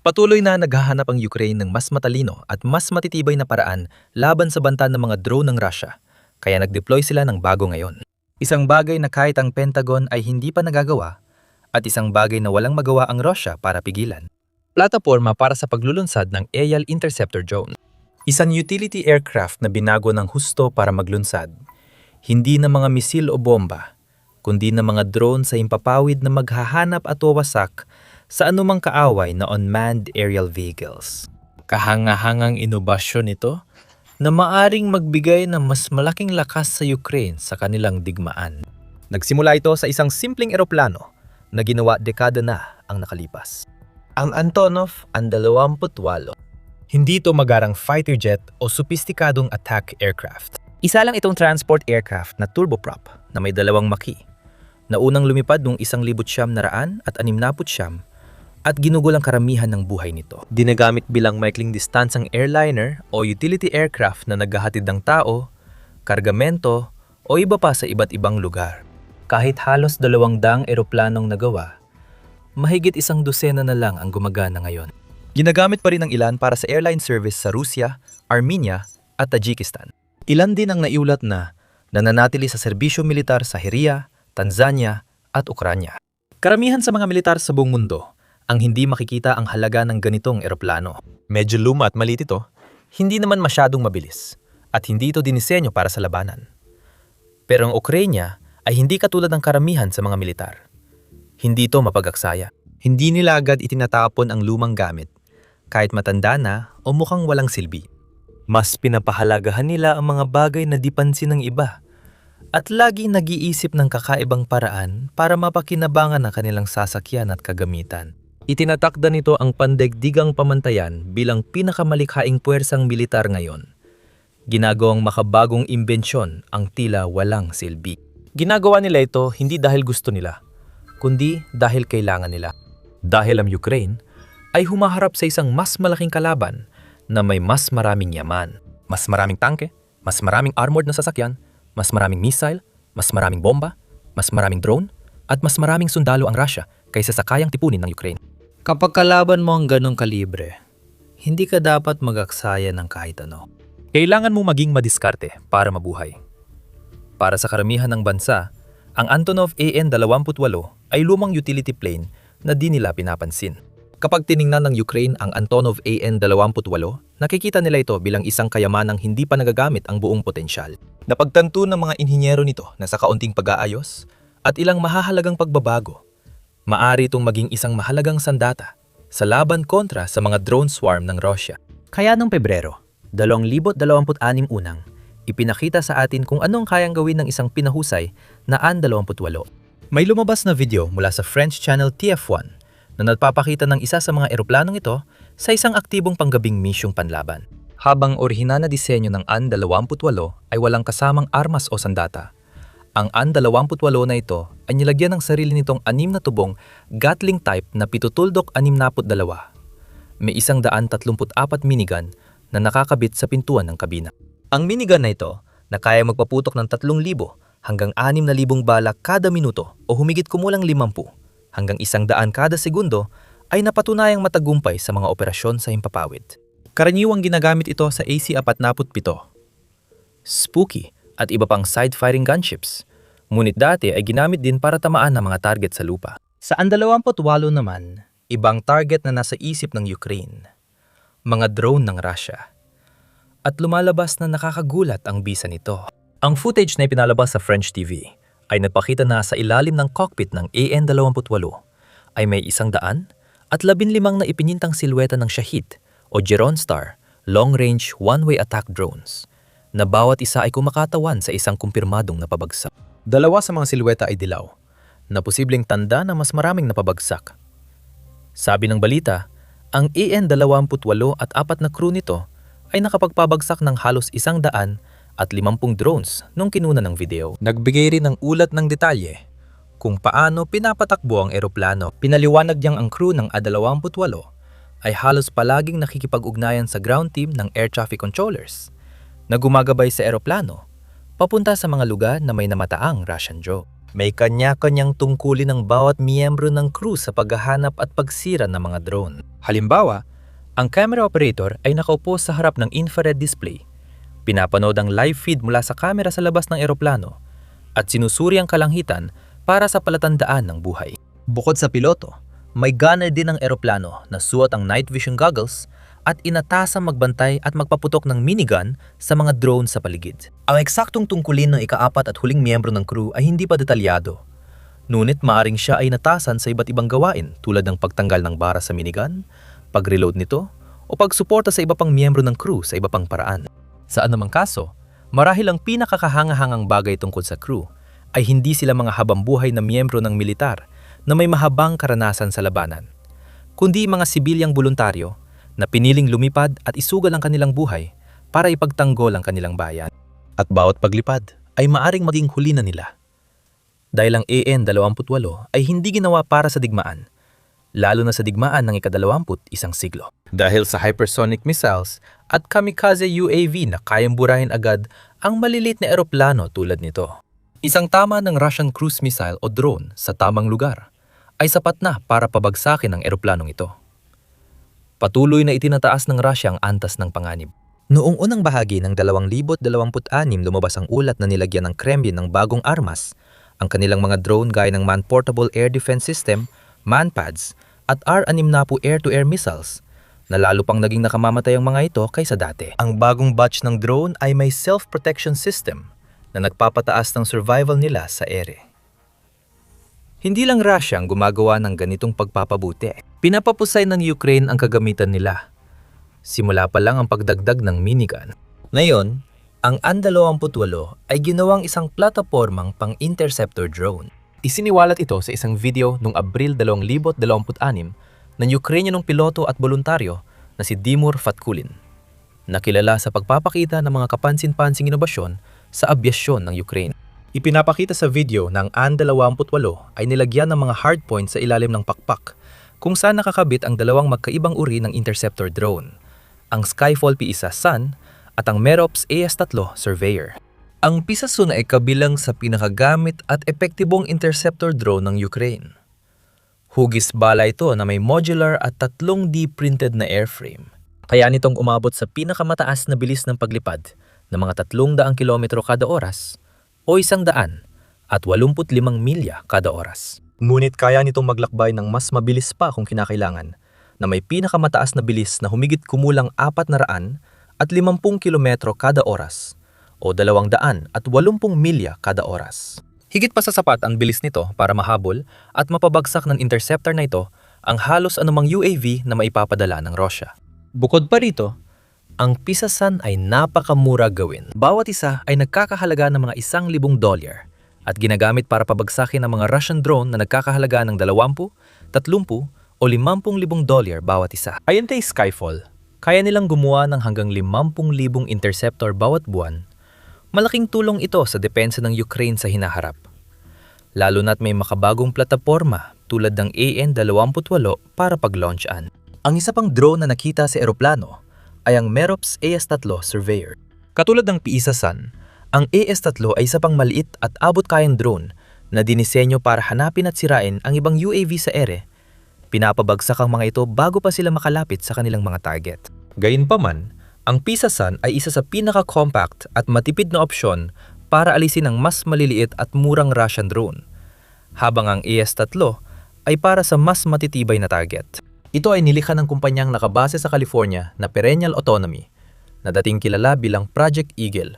Patuloy na naghahanap ang Ukraine ng mas matalino at mas matitibay na paraan laban sa banta ng mga drone ng Russia, kaya nag-deploy sila ng bago ngayon. Isang bagay na kahit ang Pentagon ay hindi pa nagagawa at isang bagay na walang magawa ang Russia para pigilan. Plataporma para sa paglulunsad ng Aerial Interceptor Drone. Isang utility aircraft na binago ng husto para maglunsad. Hindi na mga misil o bomba, kundi na mga drone sa impapawid na maghahanap at wawasak sa anumang kaaway na unmanned aerial vehicles. Kahangahangang inobasyon ito na maaring magbigay ng mas malaking lakas sa Ukraine sa kanilang digmaan. Nagsimula ito sa isang simpleng eroplano na ginawa dekada na ang nakalipas. Ang Antonov ang 28. Hindi ito magarang fighter jet o sopistikadong attack aircraft. Isa lang itong transport aircraft na turboprop na may 2 maki na unang lumipad noong 1969 at ginugol ang karamihan ng buhay nito. Dinagamit bilang maikling distansang airliner o utility aircraft na naghahatid ng tao, kargamento o iba pa sa iba't ibang lugar. Kahit halos 200 eroplanong nagawa, mahigit 100 na lang ang gumagana ngayon. Ginagamit pa rin ng ilan para sa airline service sa Rusya, Armenia at Tajikistan. Ilan din ang naiulat na nananatili sa serbisyo militar sa Syria, Tanzania at Ukranya. Karamihan sa mga militar sa buong mundo ang hindi makikita ang halaga ng ganitong eroplano. Medyo luma at maliit ito, hindi naman masyadong mabilis at hindi ito dinisenyo para sa labanan. Pero ang Ukranya ay hindi katulad ng karamihan sa mga militar. Hindi ito mapag-aksaya. Hindi nila agad itinatapon ang lumang gamit, kahit matanda na o mukhang walang silbi. Mas pinapahalagahan nila ang mga bagay na di pansin ng iba at lagi nag-iisip ng kakaibang paraan para mapakinabangan ang kanilang sasakyan at kagamitan. Itinatakda nito ang pandaigdigang pamantayan bilang pinakamalikhaing puwersang militar ngayon. Ginagawang makabagong imbensyon ang tila walang silbi. Ginagawa nila ito hindi dahil gusto nila, kundi dahil kailangan nila. Dahil ang Ukraine ay humaharap sa isang mas malaking kalaban na may mas maraming yaman, mas maraming tangke, mas maraming armored na sasakyan, mas maraming missile, mas maraming bomba, mas maraming drone, at mas maraming sundalo ang Russia kaysa sa kayang tipunin ng Ukraine. Kapag kalaban mo ang ganong kalibre, hindi ka dapat mag-aksaya ng kahit ano. Kailangan mo maging madiskarte para mabuhay. Para sa karamihan ng bansa, ang Antonov AN-28 ay lumang utility plane na di nila pinapansin. Kapag tiningnan ng Ukraine ang Antonov AN-28, nakikita nila ito bilang isang kayamanang hindi pa nagagamit ang buong potensyal. Napagtanto ng mga inhinyero nito na sa kaunting pag-aayos at ilang mahahalagang pagbabago, maaari itong maging isang mahalagang sandata sa laban kontra sa mga drone swarm ng Russia. Kaya noong Pebrero, 2026 unang, ipinakita sa atin kung anong kayang gawin ng isang pinahusay na AN-28. May lumabas na video mula sa French channel TF1 na nagpapakita ng isa sa mga eroplanong ito sa isang aktibong panggabing misyong panlaban. Habang orihinal na disenyo ng AN-28 ay walang kasamang armas o sandata, ang AN-28 na ito ay nilagyan ng sarili nitong 6 na tubong Gatling type na pitutuldok 62. May 134 minigun na nakakabit sa pintuan ng kabina. Ang minigun na ito na kaya magpaputok ng 3,000 hanggang 6,000 bala kada minuto o humigit kumulang 50 hanggang 100 kada segundo ay napatunayang matagumpay sa mga operasyon sa himpapawid. Karaniwang ginagamit ito sa AC-47, Spooky at iba pang side-firing gunships, ngunit dati ay ginamit din para tamaan ng mga target sa lupa. Sa AN-28 naman, ibang target na nasa isip ng Ukraine, mga drone ng Russia. At lumalabas na nakakagulat ang bisa nito. Ang footage na ipinalabas sa French TV ay nagpakita na sa ilalim ng cockpit ng AN-28 ay may 100 at 15 na ipinintang silweta ng Shahid o Giron Star long-range one-way attack drones na bawat isa ay kumakatawan sa isang kumpirmadong napabagsak. 2 sa mga silweta ay dilaw na posibleng tanda na mas maraming napabagsak. Sabi ng balita, ang AN-28 at 4 na crew nito ay nakapagpabagsak ng halos 100 at 50 drones nung kinuna ng video. Nagbigay rin ng ulat ng detalye kung paano pinapatakbo ang eroplano. Pinaliwanag niyang ang crew ng AN-28 ay halos palaging nakikipag-ugnayan sa ground team ng air traffic controllers na gumagabay sa eroplano papunta sa mga lugar na may namataang Russian drone. May kanya-kanyang tungkulin ng bawat miyembro ng crew sa paghahanap at pagsira ng mga drone. Halimbawa, ang camera operator ay nakaupo sa harap ng infrared display. Pinapanood ang live feed mula sa camera sa labas ng eroplano at sinusuri ang kalangitan para sa palatandaan ng buhay. Bukod sa piloto, may gunner din ng eroplano na suot ang night vision goggles at inatasang magbantay at magpaputok ng minigun sa mga drone sa paligid. Ang eksaktong tungkulin ng ika-4 at huling miyembro ng crew ay hindi pa detalyado. Ngunit maaring siya ay natasan sa iba't ibang gawain tulad ng pagtanggal ng bara sa minigun, pag-reload nito, o pagsuporta sa iba pang miyembro ng crew sa iba pang paraan. Sa anumang kaso, marahil ang pinakakahangahangang bagay tungkol sa crew ay hindi sila mga habambuhay na miyembro ng militar na may mahabang karanasan sa labanan, kundi mga sibilyang voluntaryo na piniling lumipad at isugal ang kanilang buhay para ipagtanggol ang kanilang bayan. At bawat paglipad ay maaring maging huli na nila. Dahil ang AN-28 ay hindi ginawa para sa digmaan, lalo na sa digmaan ng ika-21 siglo. Dahil sa hypersonic missiles at kamikaze UAV na kayang burahin agad ang maliliit na eroplano tulad nito. Isang tama ng Russian cruise missile o drone sa tamang lugar ay sapat na para pabagsakin ang eroplanong ito. Patuloy na itinataas ng Russia ang antas ng panganib. Noong unang bahagi ng 2026 lumabas ang ulat na nilagyan ng Kremlin ng bagong armas ang kanilang mga drone gaya ng Man-Portable Air Defense System, MANPADS, at R-60 air-to-air missiles na lalo pang naging nakamamatay ang mga ito kaysa dati. Ang bagong batch ng drone ay may self-protection system na nagpapataas ng survival nila sa ere. Hindi lang Russia ang gumagawa ng ganitong pagpapabuti. Pinapapusay ng Ukraine ang kagamitan nila. Simula pa lang ang pagdagdag ng minigun. Ngayon, ang An-28 ay ginawang isang platapormang pang-interceptor drone. Isiniwalat ito sa isang video noong Abril 2026 ng Ukrainianong piloto at voluntaryo na si Dimur Fatkulin, na kilala sa pagpapakita ng mga kapansin-pansing inobasyon sa abyasyon ng Ukraine. Ipinapakita sa video ng An-28 ay nilagyan ng mga hardpoint sa ilalim ng pakpak kung saan nakakabit ang dalawang magkaibang uri ng interceptor drone, ang Skyfall P-1 Sun at ang Merops AS-3 Surveyor. Ang P-1 ay kabilang sa pinakagamit at epektibong interceptor drone ng Ukraine. Hugis bala ito na may modular at 3D printed na airframe. Kaya nitong umabot sa pinakamataas na bilis ng paglipad na mga 300 kilometro kada oras o 185 milya kada oras. Ngunit kaya nitong maglakbay ng mas mabilis pa kung kinakailangan, na may pinakamataas na bilis na humigit kumulang 450 kilometro kada oras o 280 milya kada oras. Higit pa sa sapat ang bilis nito para mahabol at mapabagsak ng interceptor na ito ang halos anumang UAV na maipapadala ng Russia. Bukod pa rito, ang P-1 ay napakamura gawin. Bawat isa ay nagkakahalaga ng mga $1,000 at ginagamit para pabagsakin ang mga Russian drone na nagkakahalaga ng 20, 30 o $50,000 bawat isa. Ayon kay Skyfall, kaya nilang gumawa ng hanggang 50,000 interceptor bawat buwan. Malaking tulong ito sa depensa ng Ukraine sa hinaharap. Lalo na't may makabagong plataporma tulad ng AN-28 para pag-launch-an. Ang isa pang drone na nakita sa eroplano ay ang Merops AS-3 Surveyor. Katulad ng P-1 Sun, ang AS-3 ay isa pang maliit at abot-kayang drone na dinisenyo para hanapin at sirain ang ibang UAV sa ere. Pinapabagsak ang mga ito bago pa sila makalapit sa kanilang mga target. Gayunpaman, ang P-1 Sun ay isa sa pinaka-compact at matipid na opsyon para alisin ang mas maliliit at murang Russian drone, habang ang AS-3 ay para sa mas matitibay na target. Ito ay nilikha ng kumpanyang nakabase sa California na Perennial Autonomy, na dating kilala bilang Project Eagle,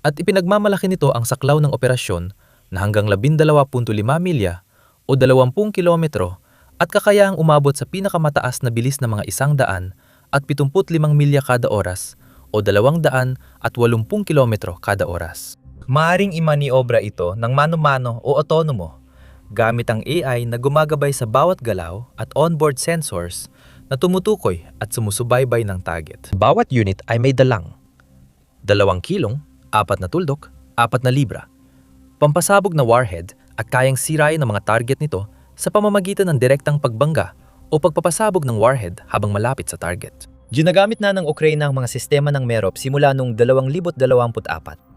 at ipinagmamalaki nito ang saklaw ng operasyon na hanggang 12.5 milya o 20 kilometro at kakayahang umabot sa pinakamataas na bilis na mga 175 milya kada oras o 280 kilometro kada oras. Maaring imaniobra ito ng mano-mano o autonomo gamit ang AI na gumagabay sa bawat galaw at onboard sensors na tumutukoy at sumusubaybay ng target. Bawat unit ay may dalang 2 kilong, 4 na tuldok, 4 na libra, pampasabog na warhead at kayang sirain ng mga target nito sa pamamagitan ng direktang pagbangga o pagpapasabog ng warhead habang malapit sa target. Ginagamit na ng Ukraine ang mga sistema ng Merops simula noong 2024.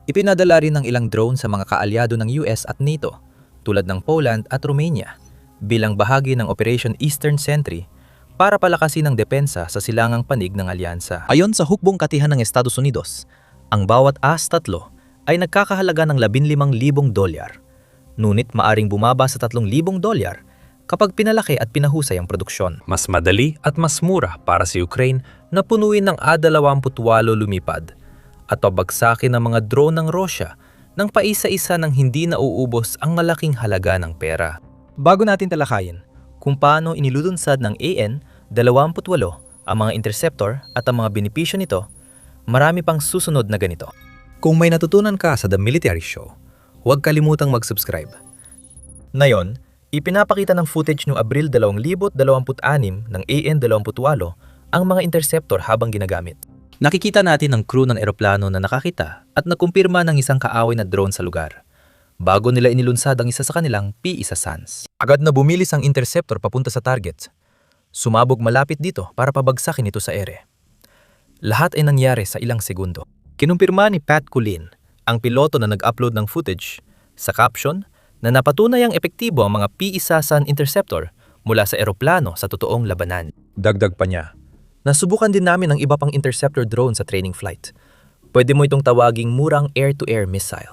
Ipinadala rin ng ilang drone sa mga kaalyado ng US at NATO tulad ng Poland at Romania bilang bahagi ng Operation Eastern Sentry para palakasin ang depensa sa silangang panig ng alyansa. Ayon sa hukbong katihan ng Estados Unidos, ang bawat AS-3 ay nagkakahalaga ng $15,000, ngunit maaring bumaba sa $3,000 kapag pinalaki at pinahusay ang produksyon. Mas madali at mas mura para sa Ukraine na punuin ng A-28 lumipad at pabagsakin ng mga drone ng Russia nang paisa-isa nang hindi nauubos ang malaking halaga ng pera. Bago natin talakayin kung paano inilulunsad ng AN-28 ang mga interceptor at ang mga benepisyo nito, marami pang susunod na ganito. Kung may natutunan ka sa The Military Show, huwag kalimutang mag-subscribe. Ngayon, ipinapakita ng footage noong Abril 2026 ng AN-28 ang mga interceptor habang ginagamit. Nakikita natin ang crew ng eroplano na nakakita at nakumpirma ng isang kaaway na drone sa lugar, bago nila inilunsad ang isa sa kanilang P-1 Suns. Agad na bumilis ang interceptor papunta sa target. Sumabog malapit dito para pabagsakin ito sa ere. Lahat ay nangyari sa ilang segundo. Kinumpirma ni Pat Cullen, ang piloto na nag-upload ng footage, sa caption na napatunay ang epektibo ang mga P-1 Sun interceptor mula sa eroplano sa totoong labanan. Dagdag pa niya, nasubukan din namin ang iba pang interceptor drone sa training flight. Pwede mo itong tawaging murang air-to-air missile.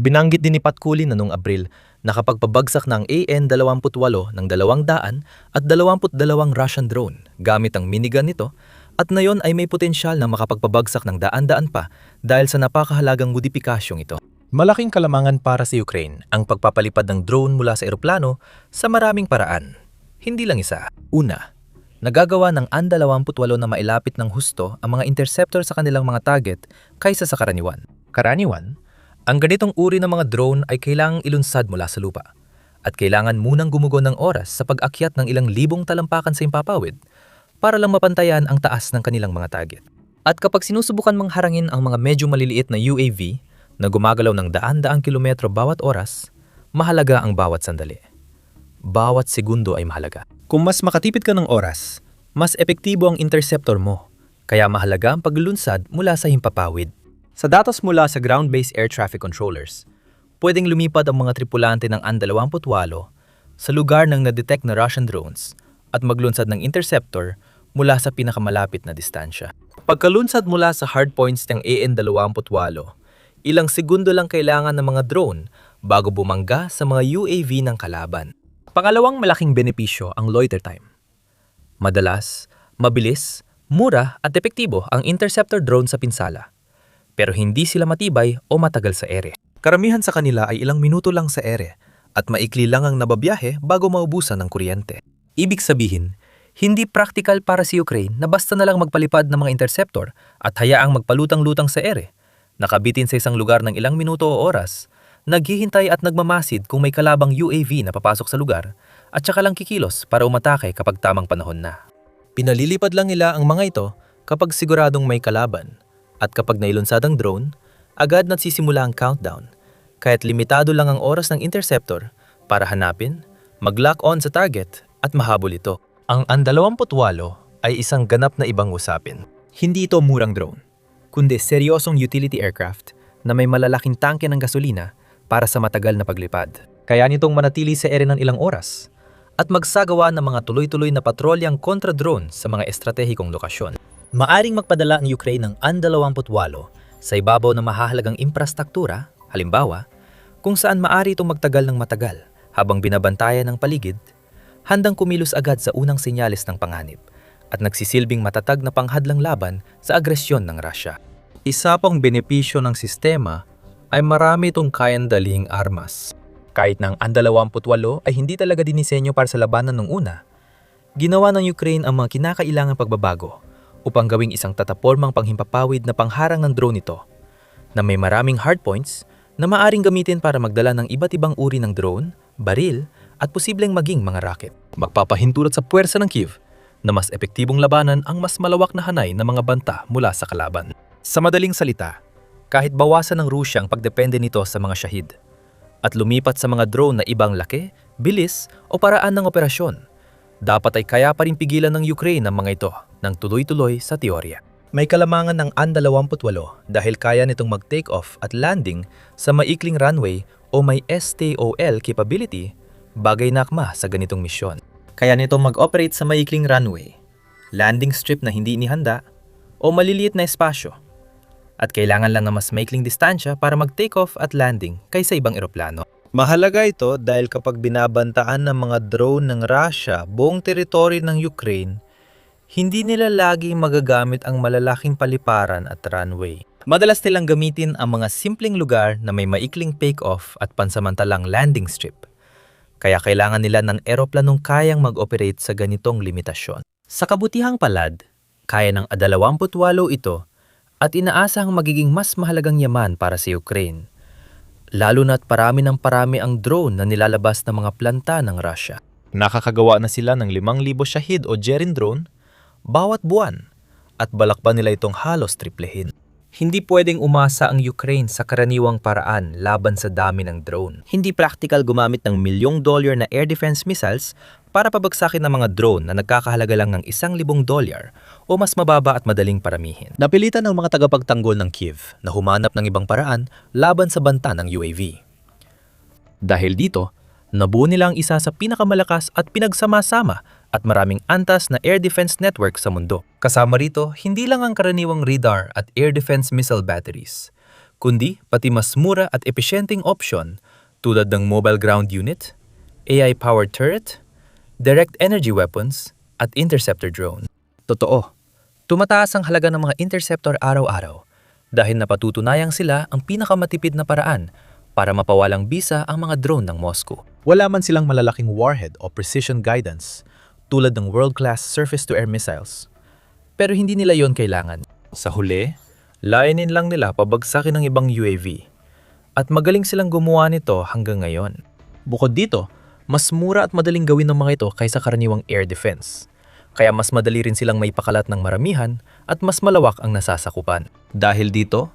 Binanggit din ni Pat Cullen na noong Abril na kapag pabagsak ng AN-28 ng 200 at 22 Russian drone gamit ang minigun nito, at na yon ay may potensyal na makapagpabagsak ng daan-daan pa dahil sa napakahalagang modipikasyong ito. Malaking kalamangan para sa Ukraine ang pagpapalipad ng drone mula sa eroplano sa maraming paraan. Hindi lang isa. Una, nagagawa ng AN-28 na mailapit ng husto ang mga interceptor sa kanilang mga target kaysa sa karaniwan. Karaniwan, ang ganitong uri ng mga drone ay kailangang ilunsad mula sa lupa at kailangan munang gumugon ng oras sa pag-akyat ng ilang libong talampakan sa himpapawid para lang mapantayan ang taas ng kanilang mga target. At kapag sinusubukan mang harangin ang mga medyo maliliit na UAV na gumagalaw ng daan-daang kilometro bawat oras, mahalaga ang bawat sandali. Bawat segundo ay mahalaga. Kung mas makatipid ka ng oras, mas epektibo ang interceptor mo, kaya mahalaga ang paglulunsad mula sa himpapawid. Sa datos mula sa ground-based air traffic controllers, pwedeng lumipad ang mga tripulante ng AN-28 sa lugar ng na-detect na Russian drones at maglunsad ng interceptor mula sa pinakamalapit na distansya. Pagkalunsad mula sa hardpoints ng AN-28, ilang segundo lang kailangan ng mga drone bago bumangga sa mga UAV ng kalaban. Pangalawang malaking benepisyo ang loiter time. Madalas, mabilis, mura at epektibo ang interceptor drone sa pinsala, pero hindi sila matibay o matagal sa ere. Karamihan sa kanila ay ilang minuto lang sa ere at maikli lang ang nababiyahe bago maubusan ng kuryente. Ibig sabihin, hindi practical para si Ukraine na basta na lang magpalipad ng mga interceptor at hayaang magpalutang-lutang sa ere, nakabitin sa isang lugar ng ilang minuto o oras, naghihintay at nagmamasid kung may kalabang UAV na papasok sa lugar at saka lang kikilos para umatake kapag tamang panahon na. Pinalilipad lang nila ang mga ito kapag siguradong may kalaban. At kapag nailunsad ang drone, agad nagsisimula ang countdown, kaya't limitado lang ang oras ng interceptor para hanapin, mag-lock on sa target at mahabol ito. Ang AN-28 ay isang ganap na ibang usapin. Hindi ito murang drone, kundi seryosong utility aircraft na may malalaking tangke ng gasolina para sa matagal na paglipad. Kaya nitong manatili sa ere ng ilang oras at magsagawa ng mga tuloy-tuloy na patrolyang kontra-drone sa mga estratehikong lokasyon. Maaring magpadala ang Ukraine ng AN-28 sa ibabaw ng mahahalagang infrastruktura, halimbawa, kung saan maaari itong magtagal ng matagal habang binabantayan ng paligid, handang kumilos agad sa unang senyales ng panganib at nagsisilbing matatag na panghadlang laban sa agresyon ng Russia. Isa pang benepisyo ng sistema ay marami itong kayang dalhing armas. Kahit na ang AN-28 ay hindi talaga dinisenyo para sa labanan nung una, ginawa ng Ukraine ang mga kinakailangang pagbabago upang gawing isang tatapormang panghimpapawid na pangharang ng drone ito, na may maraming hardpoints na maaring gamitin para magdala ng iba't ibang uri ng drone, baril, at posibleng maging mga rocket. Magpapahintulot sa puwersa ng Kyiv na mas epektibong labanan ang mas malawak na hanay ng mga banta mula sa kalaban. Sa madaling salita, kahit bawasan ng Rusya ang pagdepende nito sa mga Shahid at lumipat sa mga drone na ibang laki, bilis o paraan ng operasyon, dapat ay kaya pa rin pigilan ng Ukraine ang mga ito ng tuloy-tuloy sa teorya. May kalamangan ng AN-28 dahil kaya nitong mag-take off at landing sa maikling runway o may STOL capability, bagay na akma sa ganitong misyon. Kaya nito mag-operate sa maikling runway, landing strip na hindi inihanda, o maliliit na espasyo. At kailangan lang ng mas maikling distansya para mag-take off at landing kaysa ibang eroplano. Mahalaga ito dahil kapag binabantaan ng mga drone ng Russia buong teritoryo ng Ukraine, hindi nila lagi magagamit ang malalaking paliparan at runway. Madalas nilang gamitin ang mga simpleng lugar na may maikling take-off at pansamantalang landing strip. Kaya kailangan nila ng eroplanong kayang mag-operate sa ganitong limitasyon. Sa kabutihang palad, kaya ng 28 ito at inaasahang magiging mas mahalagang yaman para sa Ukraine. Lalo na't parami ng parami ang drone na nilalabas ng mga planta ng Russia. Nakakagawa na sila ng 5,000 Shahid o Gerin drone bawat buwan at balak pa nila itong halos triplehin. Hindi pwedeng umasa ang Ukraine sa karaniwang paraan laban sa dami ng drone. Hindi practical gumamit ng $1,000,000 na air defense missiles para pabagsakin ng mga drone na nagkakahalaga lang ng $1,000 o mas mababa at madaling paramihin. Napilitan ng mga tagapagtanggol ng Kyiv na humanap ng ibang paraan laban sa banta ng UAV. Dahil dito, nabuo nila ang isa sa pinakamalakas at pinagsama-sama at maraming antas na air defense network sa mundo. Kasama rito, hindi lang ang karaniwang radar at air defense missile batteries, kundi pati mas mura at epesyenteng option tulad ng mobile ground unit, AI-powered turret, direct energy weapons, at interceptor drone. Totoo, tumataas ang halaga ng mga interceptor araw-araw dahil napatutunayang sila ang pinakamatipid na paraan para mapawalang bisa ang mga drone ng Moscow. Wala man silang malalaking warhead o precision guidance tulad ng world-class surface-to-air missiles. Pero hindi nila yon kailangan. Sa huli, layunin lang nila pabagsakin ng ibang UAV. At magaling silang gumawa nito hanggang ngayon. Bukod dito, mas mura at madaling gawin ng mga ito kaysa karaniwang air defense. Kaya mas madali rin silang maipakalat ng maramihan at mas malawak ang nasasakupan. Dahil dito,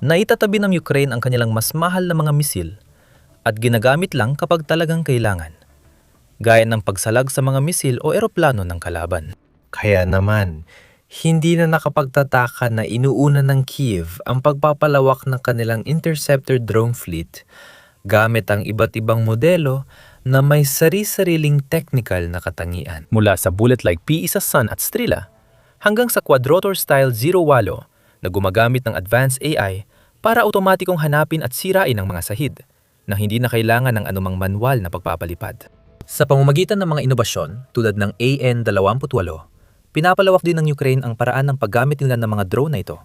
naitatabi ng Ukraine ang kanilang mas mahal na mga misil at ginagamit lang kapag talagang kailangan, gaya ng pagsalag sa mga misil o eroplano ng kalaban. Kaya naman, hindi na nakapagtataka na inuuna ng Kyiv ang pagpapalawak ng kanilang interceptor drone fleet gamit ang iba't ibang modelo na may sari-sariling technical na katangian. Mula sa bullet-like PE sa Sun at Strela hanggang sa quadrotor-style Zero-8 na gumagamit ng advanced AI para automatikong hanapin at sirain ang mga sahid na hindi na kailangan ng anumang manual na pagpapalipad. Sa pamamagitan ng mga inobasyon tulad ng AN-28, pinapalawak din ng Ukraine ang paraan ng paggamit nila ng mga drone na ito.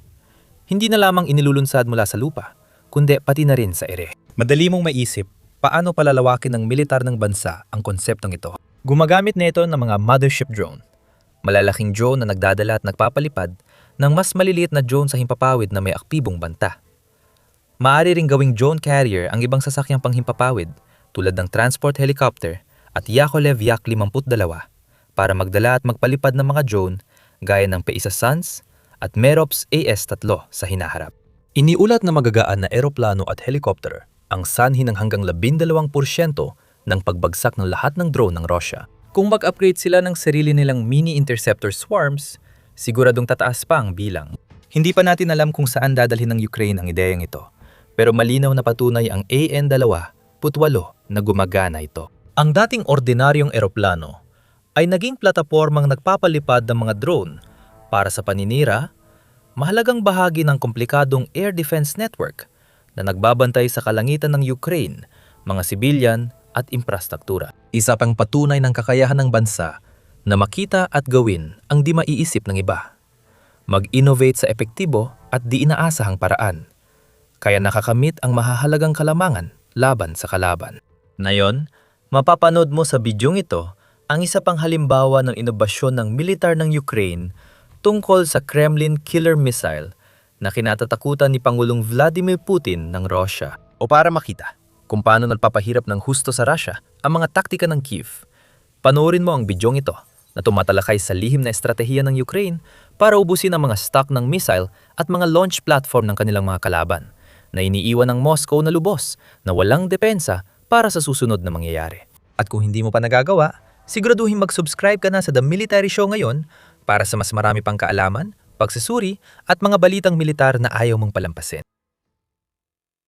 Hindi na lamang inilulunsad mula sa lupa, kundi pati na rin sa ere. Madali mong maisip paano palalawakin ng militar ng bansa ang konseptong ito. Gumagamit na ito ng mga mothership drone, malalaking drone na nagdadala at nagpapalipad ng mas maliliit na drone sa himpapawid na may aktibong banta. Maaari ring gawing drone carrier ang ibang sasakyang panghimpapawid tulad ng transport helicopter at Yakolev Yak-52 para magdala at magpalipad ng mga drone gaya ng P-1 Suns at Merops AS-3 sa hinaharap. Iniulat na magagaan na eroplano at helicopter ang sanhi ng hanggang 12% ng pagbagsak ng lahat ng drone ng Russia. Kung mag-upgrade sila ng sarili nilang mini-interceptor swarms, siguradong tataas pa ang bilang. Hindi pa natin alam kung saan dadalhin ng Ukraine ang ideyang ito, pero malinaw na patunay ang AN-28 na gumagana ito. Ang dating ordinaryong eroplano ay naging platapormang nagpapalipad ng mga drone para sa paninira, mahalagang bahagi ng komplikadong air defense network na nagbabantay sa kalangitan ng Ukraine, mga sibilyan at infrastruktura. Isa pang patunay ng kakayahan ng bansa na makita at gawin ang di maiisip ng iba. Mag-innovate sa epektibo at di inaasahang paraan, kaya nakakamit ang mahahalagang kalamangan laban sa kalaban. Ngayon, mapapanood mo sa bidyong ito ang isa pang halimbawa ng inobasyon ng militar ng Ukraine tungkol sa Kremlin killer missile na kinatatakutan ni Pangulong Vladimir Putin ng Russia. O para makita kung paano nagpapahirap ng husto sa Russia ang mga taktika ng Kyiv, panoorin mo ang bidyong ito na tumatalakay sa lihim na estratehiya ng Ukraine para ubusin ang mga stock ng missile at mga launch platform ng kanilang mga kalaban na iniiwan ng Moscow na lubos na walang depensa para sa susunod na mangyayari. At kung hindi mo pa nagagawa, siguraduhin mag-subscribe ka na sa The Military Show ngayon para sa mas marami pang kaalaman, pagsusuri at mga balitang militar na ayaw mong palampasin.